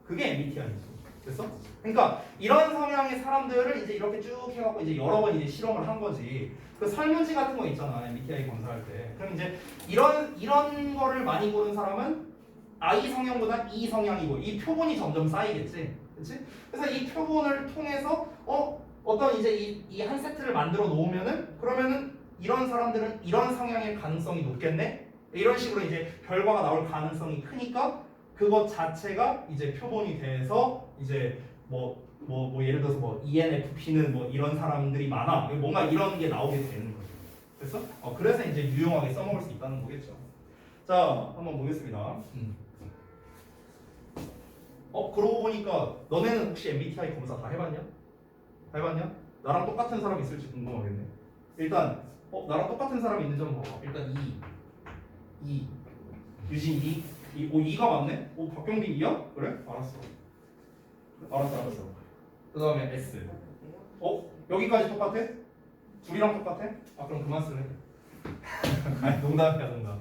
그게 MBTI지. 됐어? 그러니까 이런 성향의 사람들을 이제 이렇게 쭉 해갖고 이제 여러 번 이제 실험을 한 거지. 그 설문지 같은 거 있잖아. MBTI 검사할 때. 그럼 이제 이런 거를 많이 보는 사람은 I 성향보다 E 성향이고 이 표본이 점점 쌓이겠지. 그렇지? 그래서 이 표본을 통해서 어떤 이제 이 한 세트를 만들어 놓으면은 그러면은 이런 사람들은 이런 성향의 가능성이 높겠네. 이런 식으로 이제 결과가 나올 가능성이 크니까 그것 자체가 이제 표본이 돼서 이제 뭐 예를 들어서 뭐 ENFP는 뭐 이런 사람들이 많아. 뭔가 이런 게 나오게 되는 거죠. 됐어? 그래서 이제 유용하게 써먹을 수 있다는 거겠죠. 자, 한번 보겠습니다. 그러고 보니까 너네는 혹시 MBTI 검사 다 해봤냐? 해봤냐? 나랑 똑같은 사람 있을지 궁금하겠네. 일단 나랑 똑같은 사람이 있는지 한번 봐봐. 일단 E 유진 E. E가 맞네? 박경빈 2야? 그래? 알았어. 그 다음에 S. 여기까지 똑같아? 둘이랑 똑같아? 그럼 그만 쓸래. 아니 농담이야 농담.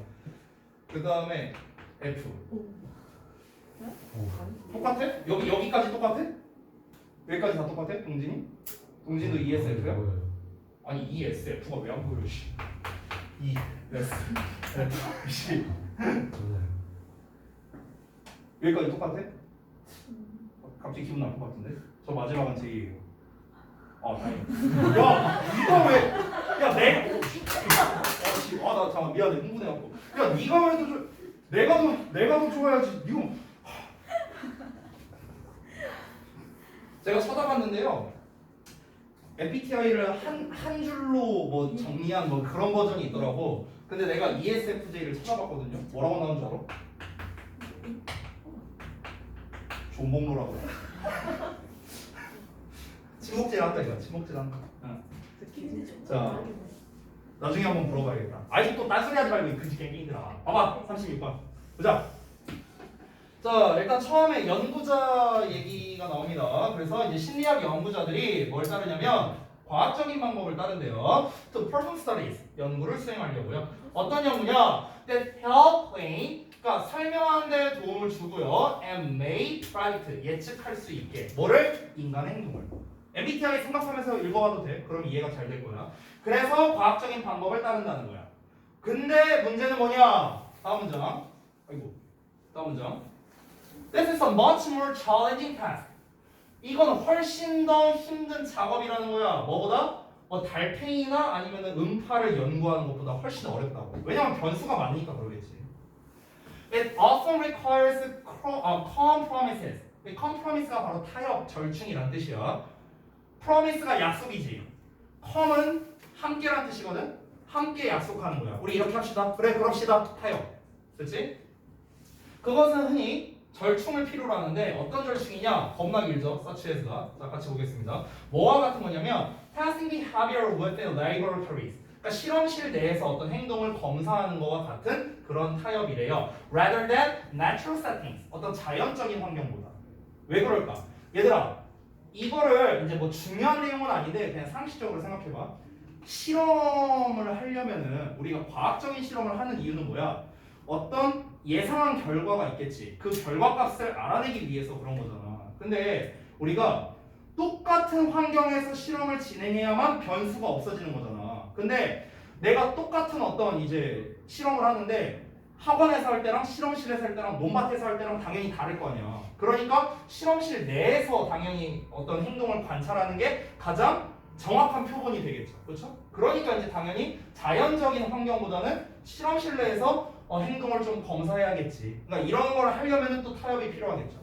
그 다음에 F. 똑같아? 여기까지 똑같아? 여기까지 다 똑같아? 동진도 ESF야? 아니 ESF가 왜 안 보여? ESFC. 여기까지 똑같아? 갑자기 기분 나쁠 것 같은데? 저 마지막은 J예요. 다행이다. 야, 네가 왜? 야, 나 잠깐 미안해, 흥분해갖고. 야, 네가 왜 더 내가 더 좋아야지. 이거. 제가 찾아봤는데요. MBTI를 한 줄로 뭐 정리한 뭐 그런 버전이 있더라고. 근데 내가 ESFJ를 찾아봤거든요. 뭐라고 나온 줄 알아? 존봉로라고. 침묵질한다 이거. 침묵질한다. 자, 나중에 한번 물어봐야겠다. 아직도 딴소리하지 말고 그지 깽깽이들아. 봐봐, 36번. 보자. 자, 일단 처음에 연구자 얘기가 나옵니다. 그래서 이제 심리학 연구자들이 뭘 따르냐면 과학적인 방법을 따른대요. To perform studies, 연구를 수행하려고요. 어떤 연구냐? That help explain, 그러니까 설명하는 데 도움을 주고요. And may predict, 예측할 수 있게. 뭐를? 인간의 행동을. MBTI 생각하면서 읽어봐도 돼. 그럼 이해가 잘 될 거야. 그래서 과학적인 방법을 따른다는 거야. 근데 문제는 뭐냐? 다음 문장. 다음 문장. This is a much more challenging task. 이건 훨씬 더 힘든 작업이라는 거야. 뭐보다? 달팽이나 아니면 음파를 연구하는 것보다 훨씬 어렵다고. 왜냐면 변수가 많으니까 그러겠지. It often requires compromises. compromise가 바로 타협, 절충이란 뜻이야. promise가 약속이지. com은 함께란 뜻이거든. 함께 약속하는 거야. 우리 이렇게 합시다. 그래, 그럽시다. 타협. 됐지? 그것은 흔히 절충을 필요로 하는데 어떤 절충이냐? 겁나 길죠. such as가. 자, 같이 보겠습니다. 뭐와 같은 거냐면 testing behavior within laboratories. 그러니까 실험실 내에서 어떤 행동을 검사하는 것과 같은 그런 타협이래요. Rather than natural settings. 어떤 자연적인 환경보다. 왜 그럴까? 얘들아, 이거를 이제 뭐 중요한 내용은 아닌데 그냥 상식적으로 생각해봐. 실험을 하려면은 우리가 과학적인 실험을 하는 이유는 뭐야? 어떤 예상한 결과가 있겠지. 그 결과값을 알아내기 위해서 그런 거잖아. 근데 우리가 똑같은 환경에서 실험을 진행해야만 변수가 없어지는 거잖아. 근데 내가 똑같은 어떤 이제 실험을 하는데 학원에서 할 때랑 실험실에서 할 때랑 논밭에서 할 때랑 당연히 다를 거 아니야. 그러니까 실험실 내에서 당연히 어떤 행동을 관찰하는 게 가장 정확한 표본이 되겠죠. 그렇죠? 그러니까 이제 당연히 자연적인 환경보다는 실험실 내에서 행동을 좀 검사해야겠지. 그러니까 이런 걸 하려면 또 타협이 필요하겠죠.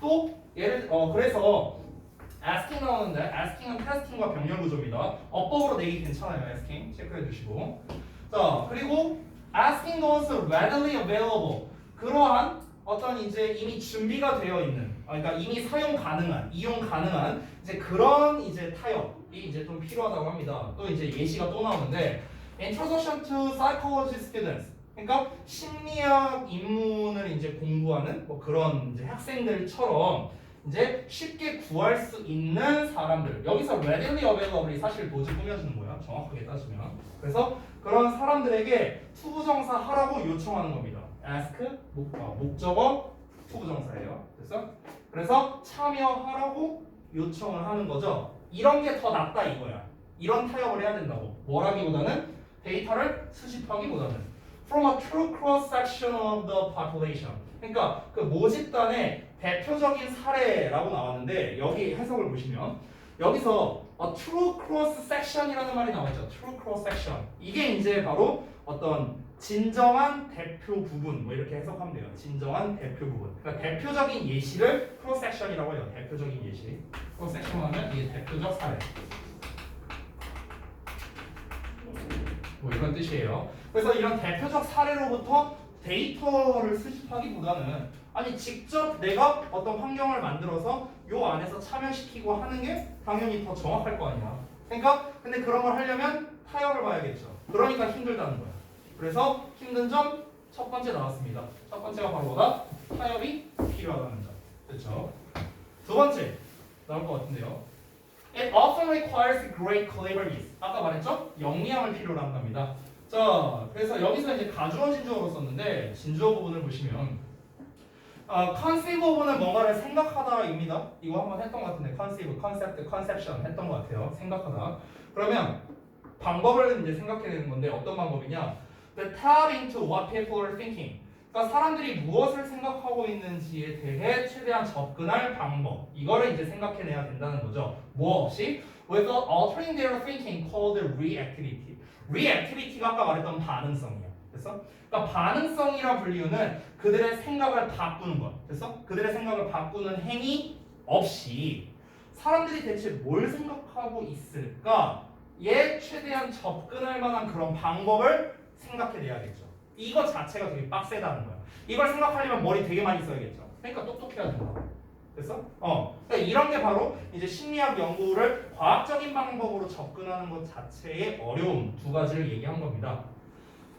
또 그래서 asking 나오는데 asking은 testing과 병렬 구조입니다. 어법으로 내기 괜찮아요. asking 체크해 주시고. 자, 그리고 asking those readily available. 그러한 어떤 이제 이미 준비가 되어 있는, 그러니까 이미 사용 가능한, 이용 가능한 이제 그런 이제 타협이 이제 좀 필요하다고 합니다. 또 이제 예시가 또 나오는데 Introduction to Psychology Students. 그러니까 심리학 입문을 이제 공부하는 뭐 그런 이제 학생들처럼 이제 쉽게 구할 수 있는 사람들. 여기서 readily available이 사실 도지 꾸며주는 거야. 정확하게 따지면. 그래서 그런 사람들에게 투부정사 하라고 요청하는 겁니다. ask 목적어 투부정사예요. 그래서 참여하라고 요청을 하는 거죠. 이런 게 더 낫다 이거야. 이런 타협을 해야 된다고. 뭐라기보다는 데이터를 수집하기보다는 from a true cross section of the population. 그러니까 그 모집단의 대표적인 사례라고 나왔는데 여기 해석을 보시면 여기서 a true cross section이라는 말이 나왔죠. true cross section. 이게 이제 바로 어떤 진정한 대표 부분 뭐 이렇게 해석하면 돼요. 진정한 대표 부분. 그러니까 대표적인 예시를 cross section이라고 해요. 대표적인 예시. cross section 하면 이게 대표적 사례. 뭐 이런 뜻이에요. 그래서 이런 대표적 사례로부터 데이터를 수집하기보다는 아니 직접 내가 어떤 환경을 만들어서 요 안에서 참여시키고 하는 게 당연히 더 정확할 거 아니야. 그러니까 근데 그런 걸 하려면 타협을 봐야겠죠. 그러니까 힘들다는 거야. 그래서 힘든 점 첫 번째 나왔습니다. 첫 번째가 바로 뭐다? 타협이 필요하다는 점. 그렇죠? 두 번째 나올 것 같은데요. It often requires great cleverness. 아까 말했죠? 영리함을 필요로 한답니다. 자, 그래서 여기서 이제 가주어 진주어로 썼는데 진주어 부분을 보시면 conceive of는 뭔가를 생각하다입니다. 이거 한번 했던 것 같은데 conceive, concept, conception 했던 것 같아요. 생각하다. 그러면 방법을 이제 생각해야 되는 건데 어떤 방법이냐? The tap into what people are thinking. 그러니까 사람들이 무엇을 생각하고 있는지에 대해 최대한 접근할 방법. 이거를 이제 생각해내야 된다는 거죠. 뭐 없이? Without altering their thinking called reactivity. reactivity가 아까 말했던 반응성이야. 됐어? 그러니까 반응성이라 불리우는 그들의 생각을 바꾸는 것. 됐어? 그들의 생각을 바꾸는 행위 없이 사람들이 대체 뭘 생각하고 있을까? 에 최대한 접근할 만한 그런 방법을 생각해내야겠죠. 이거 자체가 되게 빡세다는 거야. 이걸 생각하려면 머리 되게 많이 써야겠죠. 그러니까 똑똑해야 된다. 됐어? 그러니까 이런 게 바로 이제 심리학 연구를 과학적인 방법으로 접근하는 것 자체의 어려움 두 가지를 얘기한 겁니다.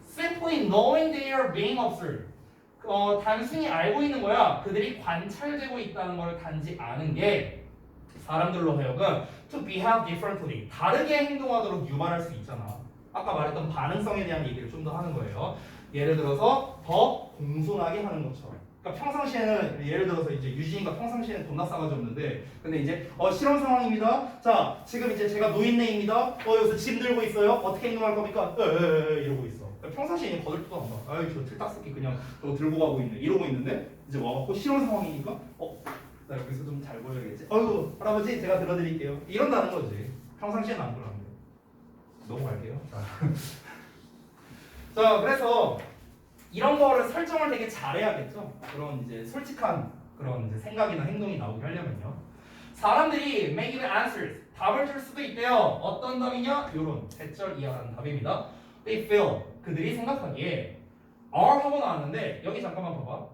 Simply knowing they are being observed. 단순히 알고 있는 거야. 그들이 관찰되고 있다는 걸 단지 아는 게 사람들로 하여금 to behave differently. 다르게 행동하도록 유발할 수 있잖아. 아까 말했던 반응성에 대한 얘기를 좀 더 하는 거예요. 예를 들어서 더 공손하게 하는 것처럼. 그러니까 평상시에는 예를 들어서 이제 유진이가 평상시에는 돈나 싸가지 없는데 근데 이제 실험 상황입니다. 자 지금 이제 제가 노인네입니다. 여기서 짐 들고 있어요. 어떻게 행동할 겁니까? 이러고 있어. 그러니까 평상시에 거들떠도 안 봐. 아유 저 틀딱새끼 그냥 저거 들고 가고 있네. 이러고 있는데 이제 와갖고 실험 상황이니까 나 여기서 좀 잘 보여야겠지. 어이구 할아버지 제가 들어드릴게요. 이런다는 거지. 평상시에는 안 그러는데. 넘어갈게요. 자, 그래서 이런 거를 설정을 되게 잘해야겠죠. 그런 이제 솔직한 그런 이제 생각이나 행동이 나오게 하려면요. 사람들이 may give answers 답을 줄 수도 있대요. 어떤 답이냐? 요런 대절 이하라는 답입니다. They feel 그들이 생각하기에 are 하고 나왔는데 여기 잠깐만 봐봐.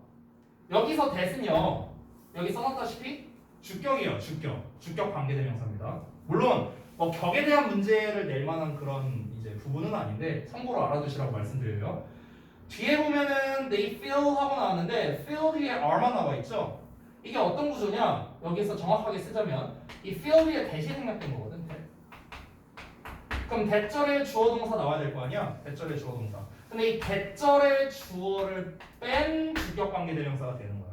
여기서 that은요. 여기 써놨다시피 주격이에요. 주격 관계대명사입니다. 물론 뭐 격에 대한 문제를 낼 만한 그런 이제 부분은 아닌데 참고로 알아두시라고 말씀드려요. 뒤에 보면은 they feel 하고 나왔는데 feel 뒤에 are만 나와 있죠. 이게 어떤 구조냐? 여기서 정확하게 쓰자면 이 field의 대시 생략된 거거든. 대. 그럼 대절의 주어 동사 나와야 될 거 아니야? 대절의 주어 동사. 근데 이 대절의 주어를 뺀 주격 관계 대명사가 되는 거야.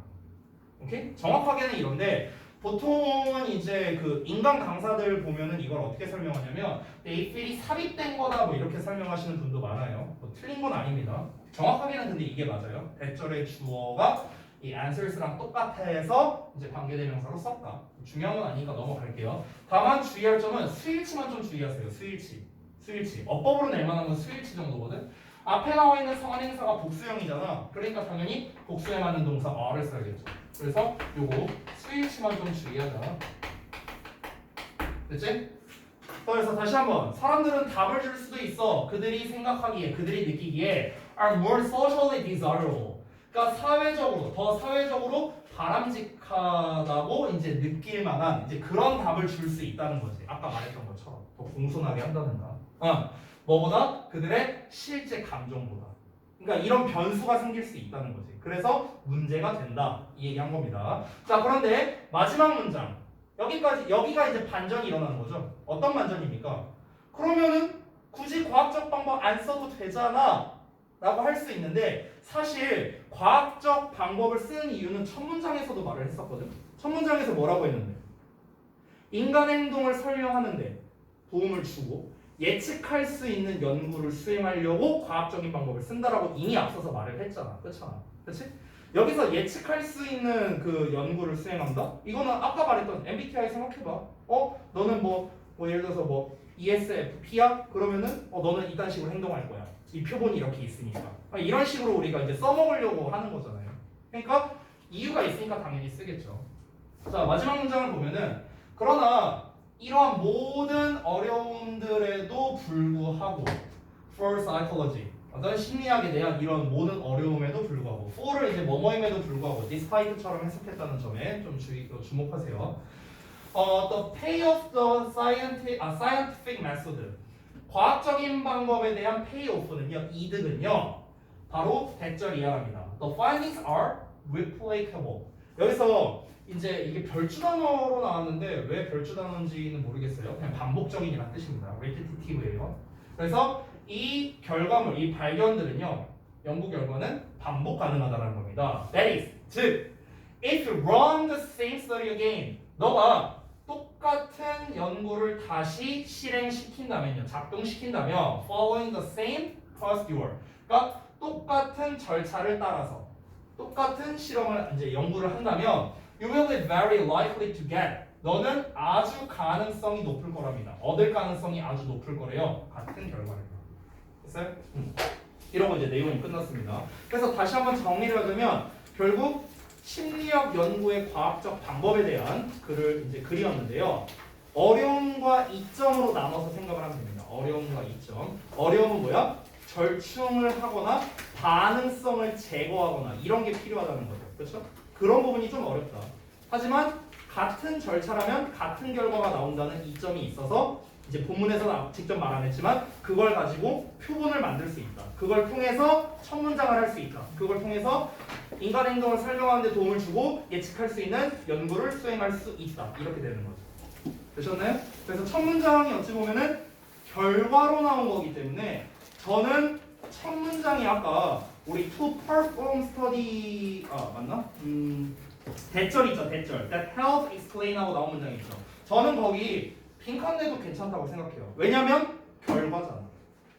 오케이? 정확하게는 이런데 보통은 이제 그 인간 강사들 보면은 이걸 어떻게 설명하냐면 they feel이 삽입된 거다 뭐 이렇게 설명하시는 분도 많아요. 뭐 틀린 건 아닙니다. 정확하게는 근데 이게 맞아요. 대절의 주어가 이 answers랑 똑같아서 이제 관계대명사로 썼다. 중요한 건 아니니까 넘어갈게요. 다만 주의할 점은 수일치만 좀 주의하세요. 수일치. 어법으로 낼 만한 건 수일치 정도거든. 앞에 나와 있는 성한행사가 복수형이잖아. 그러니까 당연히 복수에 맞는 동사 are를 써야겠죠. 그래서 요거 수일치만 좀 주의하자. 됐지? 그래서 다시 한번 사람들은 답을 줄 수도 있어. 그들이 생각하기에, 그들이 느끼기에 are more socially desirable. 그러니까 사회적으로 더 사회적으로 바람직하다고 이제 느낄 만한 이제 그런 답을 줄 수 있다는 거지. 아까 말했던 것처럼 더 공손하게 한다든가. 뭐보다 그들의 실제 감정보다. 그러니까 이런 변수가 생길 수 있다는 거지. 그래서 문제가 된다 이 얘기한 겁니다. 자 그런데 마지막 문장 여기가 이제 반전이 일어나는 거죠. 어떤 반전입니까? 그러면은 굳이 과학적 방법 안 써도 되잖아 라고 할 수 있는데 사실 과학적 방법을 쓰는 이유는 첫 문장에서도 말을 했었거든. 첫 문장에서 뭐라고 했는데 인간 행동을 설명하는데 도움을 주고 예측할 수 있는 연구를 수행하려고 과학적인 방법을 쓴다라고 이미 앞서서 말을 했잖아. 그렇지? 여기서 예측할 수 있는 그 연구를 수행한다? 이거는 아까 말했던 MBTI 생각해봐. 너는 뭐 예를 들어서 뭐 ESFP야? 그러면은 너는 이딴 식으로 행동할 거야. 이 표본이 이렇게 있으니까. 이런 식으로 우리가 이제 써먹으려고 하는 거잖아요. 그러니까 이유가 있으니까 당연히 쓰겠죠. 자 마지막 문장을 보면은 그러나 이러한 모든 어려움들에도 불구하고 for psychology 어떤 심리학에 대한 이런 모든 어려움에도 불구하고 for를 이제 뭐뭐임에도 불구하고 despite처럼 해석했다는 점에 좀 주목하세요. The pay of the scientific method 과학적인 방법에 대한 payoff는요 이득은요 바로 대절 이하랍니다. The findings are replicable. 여기서 이제 이게 별주 단어로 나왔는데 왜 별주 단어인지는 모르겠어요. 그냥 반복적인이라는 뜻입니다. repetitive예요. 그래서 이 결과물, 이 발견들은요 연구 결과는 반복 가능하다는 겁니다. That is, 즉, if you run the same study again, 너가 똑같은 연구를 다시 실행시킨다면요, 작동시킨다면, following the same procedure, 그러니까 똑같은 절차를 따라서 똑같은 실험을 이제 연구를 한다면, you will be very likely to get. 너는 아주 가능성이 높을 거랍니다. 얻을 가능성이 아주 높을 거래요. 같은 결과를. 됐어요? 이러고 이제 내용이 끝났습니다. 그래서 다시 한번 정리를 하자면 결국 심리학 연구의 과학적 방법에 대한 글이었는데요. 어려움과 이점으로 나눠서 생각을 하면 됩니다. 어려움과 이점. 어려움은 뭐야? 절충을 하거나 반응성을 제거하거나 이런 게 필요하다는 거죠. 그렇죠? 그런 부분이 좀 어렵다. 하지만 같은 절차라면 같은 결과가 나온다는 이점이 있어서 이제 본문에서 직접 말 안 했지만 그걸 가지고 표본을 만들 수 있다. 그걸 통해서 첫 문장을 할 수 있다. 그걸 통해서 인간 행동을 설명하는 데 도움을 주고 예측할 수 있는 연구를 수행할 수 있다. 이렇게 되는 거죠. 되셨나요? 그래서 첫 문장이 어찌 보면은 결과로 나온 거기 때문에 저는 첫 문장이 아까 우리 to perform study 맞나? 대절 있죠. 대절. That help explain 하고 나온 문장이 있죠. 저는 거기 빈칸내도 괜찮다고 생각해요. 왜냐면 결과잖아.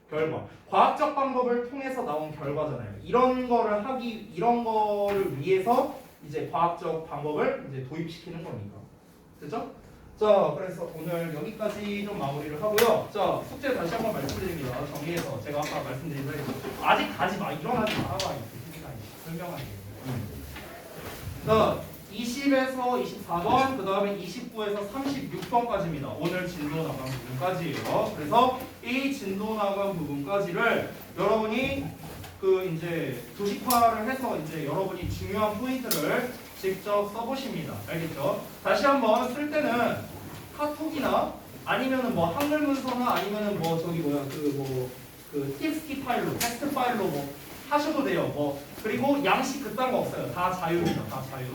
결과. 과학적 방법을 통해서 나온 결과잖아요. 이런 거를 위해서 이제 과학적 방법을 이제 도입시키는 거니까. 됐죠? 자, 그래서 오늘 여기까지 좀 마무리를 하고요. 자, 숙제 다시 한번 말씀드립니다. 정리해서 제가 아까 말씀드린 대로 아직 가지 마. 일어나지 말아봐. 설명하기. 자, 20에서 24번, 그 다음에 29에서 36번까지입니다. 오늘 진도 나간 부분까지예요. 그래서 이 진도 나간 부분까지를 여러분이 이제 도식화를 해서 이제 여러분이 중요한 포인트를 직접 써보십니다. 알겠죠? 다시 한번 쓸 때는 카톡이나 아니면은 뭐 한글 문서나 아니면은 뭐 TXT 파일로, 텍스트 파일로 뭐 하셔도 돼요. 뭐 그리고 양식 그딴 거 없어요. 다 자유입니다. 다 자유.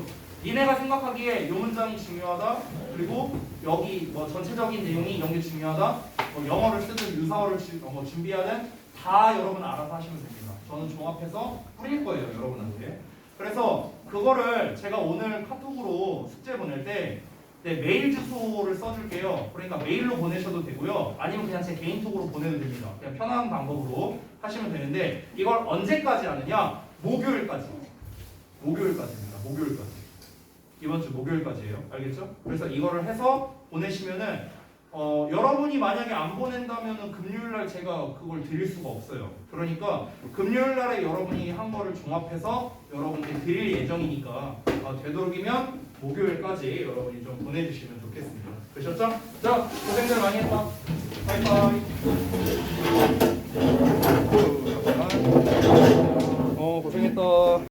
니네가 생각하기에 이 문장이 중요하다. 그리고 여기 뭐 전체적인 내용이 이런 게 중요하다. 뭐 영어를 쓰든 유사어를 준비하든 다 여러분 알아서 하시면 됩니다. 저는 종합해서 뿌릴 거예요, 여러분한테. 그래서 그거를 제가 오늘 카톡으로 숙제 보낼 때 메일 주소를 써줄게요. 그러니까 메일로 보내셔도 되고요. 아니면 그냥 제 개인톡으로 보내도 됩니다. 그냥 편한 방법으로 하시면 되는데 이걸 언제까지 하느냐? 목요일까지. 목요일까지입니다. 목요일까지. 이번 주 목요일까지예요. 알겠죠? 그래서 이거를 해서 보내시면은 여러분이 만약에 안 보낸다면은 금요일날 제가 그걸 드릴 수가 없어요. 그러니까 금요일날에 여러분이 한 거를 종합해서 여러분께 드릴 예정이니까 되도록이면 목요일까지 여러분이 좀 보내주시면 좋겠습니다. 그러셨죠? 자, 고생들 많이 했다. 바이바이.